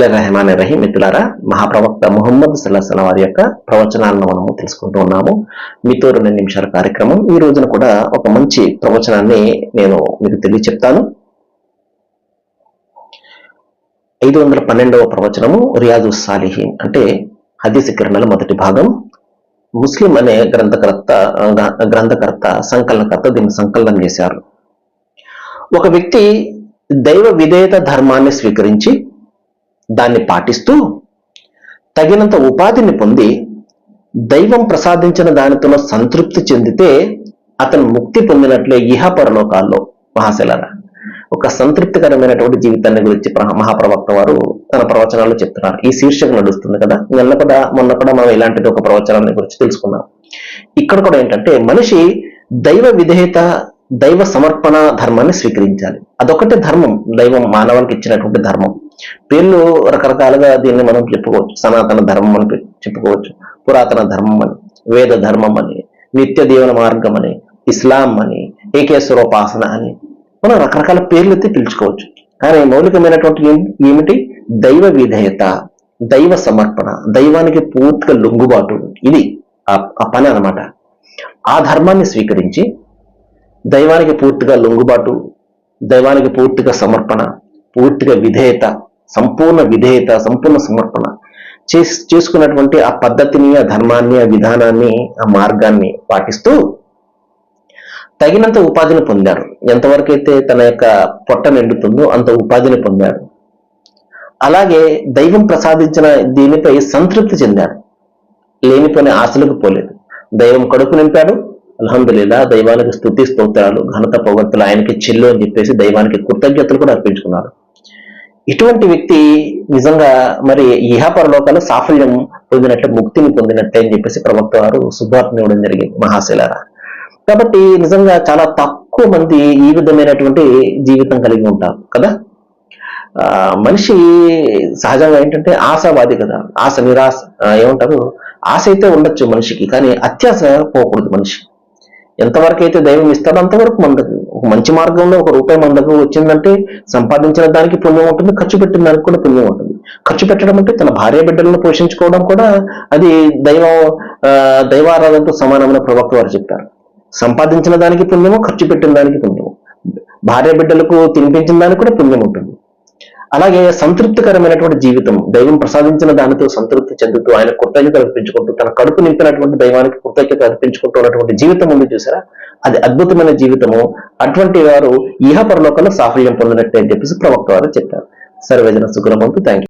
రెహమాన్ రహీం. మిత్రులారా, మహాప్రవక్త ముహమ్మద్ సల్లల్లాహు వారి యొక్క ప్రవచనాలను మనము తెలుసుకుంటూ ఉన్నాము. మీతో 2 నిమిషాల కార్యక్రమం. ఈ రోజున కూడా ఒక మంచి ప్రవచనాన్ని నేను మీకు తెలియచెప్తాను. 512వ ప్రవచనము రియాజు సాలిహీన్ అంటే హదీస్ కిరణాల మొదటి భాగం. ముస్లిం అనే గ్రంథకర్త సంకలనకర్త దీన్ని సంకలనం చేశారు. ఒక వ్యక్తి దైవ విధేయత ధర్మాన్ని స్వీకరించి దాన్ని పాటిస్తూ తగినంత ఉపాధిని పొంది దైవం ప్రసాదించిన దానితో సంతృప్తి చెందితే అతను ముక్తి పొందినట్లే ఇహ పరలోకాల్లో. మహాశిలారా, ఒక సంతృప్తికరమైనటువంటి జీవితాన్ని గురించి మహాప్రవక్త వారు తన ప్రవచనాల్లో చెప్తున్నారు. ఈ శీర్షిక నడుస్తుంది కదా, మొన్న కూడా మనం ఇలాంటిది ఒక ప్రవచనాన్ని గురించి తెలుసుకున్నాం. ఇక్కడ కూడా ఏంటంటే మనిషి దైవ విధేయత దైవ సమర్పణ ధర్మాన్ని స్వీకరించాలి. అదొకటే ధర్మం, దైవం మానవానికి ఇచ్చినటువంటి ధర్మం. పేర్లు రకరకాలుగా దీన్ని మనం చెప్పుకోవచ్చు. సనాతన ధర్మం అని చెప్పుకోవచ్చు, పురాతన ధర్మం అని, వేద ధర్మం అని, నిత్య జీవన మార్గం అని, ఇస్లాం అని, ఏకేశ్వరోపాసన అని మనం రకరకాల పేర్లు ఎత్తి పిలుచుకోవచ్చు. కానీ మౌలికమైనటువంటి ఏమిటి? దైవ విధేయత, దైవ సమర్పణ, దైవానికి పూర్తిగా లొంగుబాటు. ఇది ఆ పని అన్నమాట. ఆ ధర్మాన్ని స్వీకరించి దైవానికి పూర్తిగా లొంగుబాటు, దైవానికి పూర్తిగా సమర్పణ, పూర్తిగా విధేయత, సంపూర్ణ సమర్పణ చేసుకున్నటువంటి ఆ పద్ధతిని, ఆ ధర్మాన్ని, ఆ విధానాన్ని, ఆ మార్గాన్ని పాటిస్తూ తగినంత ఉపాధిని పొందాడు. ఎంతవరకు అయితే తన యొక్క పొట్ట నిండుతుందో అంత ఉపాధిని పొందాడు. అలాగే దైవం ప్రసాదించిన దీనిపై సంతృప్తి చెందాడు. లేనిపోయిన ఆశలకు పోలేదు. దైవం కడుపు నింపాడు, అల్హమ్దులిల్లాహ్, దైవానికి స్తుతి స్తోత్రాలు, ఘనత పొగడ్తలు ఆయనకి చెల్లు అని చెప్పేసి దైవానికి కృతజ్ఞతలు కూడా అర్పించుకున్నాడు. ఇటువంటి వ్యక్తి నిజంగా మరి ఇహపరలోకాల సాఫల్యం పొందినట్లే, ముక్తిని పొందినట్లే అని చెప్పేసి ప్రవక్త వారు శుభార్తను ఇవ్వడం జరిగింది. మహాశిలారా, కాబట్టి నిజంగా చాలా తక్కువ మంది ఈ విధమైనటువంటి జీవితం కలిగి ఉంటారు కదా. మనిషి సహజంగా ఏంటంటే ఆశావాది కదా, ఆశ నిరాశ ఏమంటారు, ఆశ అయితే ఉండొచ్చు మనిషికి, కానీ అత్యాశ పోకూడదు. మనిషి ఎంతవరకు అయితే దైవం ఇస్తాడో అంతవరకు మనకు ఒక మంచి మార్గంలో ₹1 మనకు వచ్చిందంటే సంపాదించిన దానికి పుణ్యం ఉంటుంది, ఖర్చు పెట్టిన దానికి కూడా పుణ్యం ఉంటుంది. ఖర్చు పెట్టడం అంటే తన భార్య బిడ్డలను పోషించుకోవడం కూడా అది దైవారాధనతో సమానమైన ప్రవక్త వారు చెప్పారు. సంపాదించిన దానికి పుణ్యము, ఖర్చు పెట్టిన దానికి పుణ్యము, భార్య బిడ్డలకు తినిపించిన దానికి కూడా పుణ్యం ఉంటుంది. అలాగే సంతృప్తికరమైనటువంటి జీవితం, దైవం ప్రసాదించిన దానితో సంతృప్తి చెందుతూ ఆయన కృతజ్ఞత అర్పించుకుంటూ తన కడుపు నింపినటువంటి దైవానికి కృతజ్ఞత అర్పించుకుంటూ ఉన్నటువంటి జీవితం ఉంది చూసారా, అది అద్భుతమైన జీవితము. అటువంటి వారు ఇహ పరలోకంలో సాఫల్యం పొందినట్టే అని చెప్పేసి ప్రవక్త వారు చెప్పారు. సర్వేజన సుఖనమంతు. Thank you.